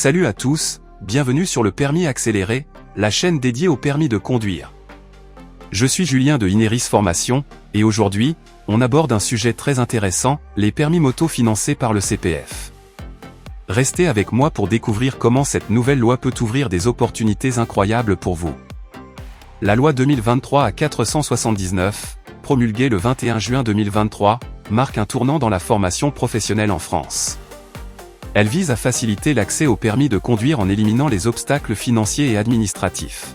Salut à tous, bienvenue sur le permis accéléré, la chaîne dédiée au permis de conduire. Je suis Julien de Ineris Formation, et aujourd'hui, on aborde un sujet très intéressant, les permis moto financés par le CPF. Restez avec moi pour découvrir comment cette nouvelle loi peut ouvrir des opportunités incroyables pour vous. La loi 2023-479, promulguée le 21 juin 2023, marque un tournant dans la formation professionnelle en France. Elle vise à faciliter l'accès au permis de conduire en éliminant les obstacles financiers et administratifs.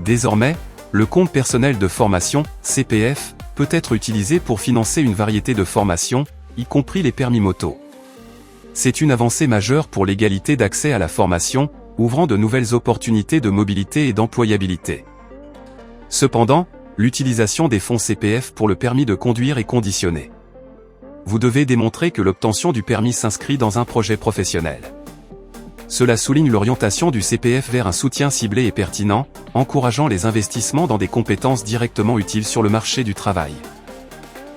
Désormais, le compte personnel de formation, CPF, peut être utilisé pour financer une variété de formations, y compris les permis moto. C'est une avancée majeure pour l'égalité d'accès à la formation, ouvrant de nouvelles opportunités de mobilité et d'employabilité. Cependant, l'utilisation des fonds CPF pour le permis de conduire est conditionnée. Vous devez démontrer que l'obtention du permis s'inscrit dans un projet professionnel. Cela souligne l'orientation du CPF vers un soutien ciblé et pertinent, encourageant les investissements dans des compétences directement utiles sur le marché du travail.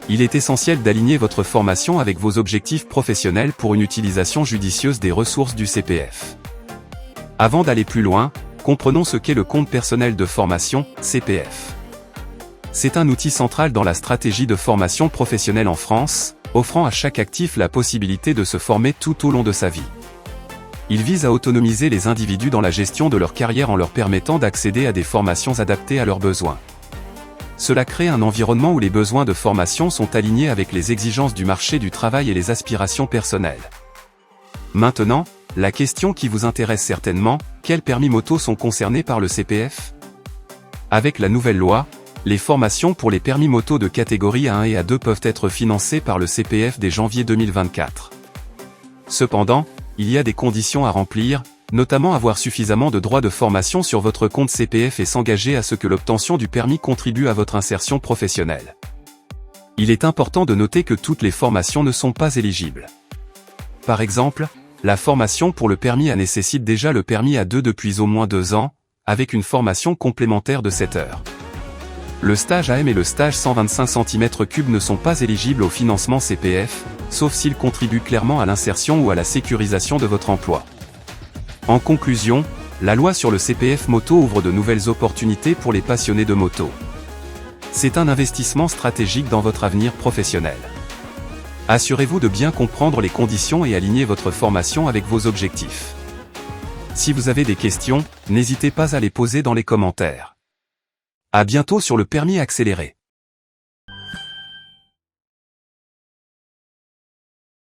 Il est essentiel d'aligner votre formation avec vos objectifs professionnels pour une utilisation judicieuse des ressources du CPF. Avant d'aller plus loin, comprenons ce qu'est le compte personnel de formation, CPF. C'est un outil central dans la stratégie de formation professionnelle en France, offrant à chaque actif la possibilité de se former tout au long de sa vie. Il vise à autonomiser les individus dans la gestion de leur carrière en leur permettant d'accéder à des formations adaptées à leurs besoins. Cela crée un environnement où les besoins de formation sont alignés avec les exigences du marché du travail et les aspirations personnelles. Maintenant, la question qui vous intéresse certainement, quels permis moto sont concernés par le CPF? Avec la nouvelle loi, les formations pour les permis moto de catégorie A1 et A2 peuvent être financées par le CPF dès janvier 2024. Cependant, il y a des conditions à remplir, notamment avoir suffisamment de droits de formation sur votre compte CPF et s'engager à ce que l'obtention du permis contribue à votre insertion professionnelle. Il est important de noter que toutes les formations ne sont pas éligibles. Par exemple, la formation pour le permis A nécessite déjà le permis A2 depuis au moins 2 ans, avec une formation complémentaire de 7 heures. Le stage AM et le stage 125 cm3 ne sont pas éligibles au financement CPF, sauf s'ils contribuent clairement à l'insertion ou à la sécurisation de votre emploi. En conclusion, la loi sur le CPF moto ouvre de nouvelles opportunités pour les passionnés de moto. C'est un investissement stratégique dans votre avenir professionnel. Assurez-vous de bien comprendre les conditions et aligner votre formation avec vos objectifs. Si vous avez des questions, n'hésitez pas à les poser dans les commentaires. À bientôt sur le permis accéléré.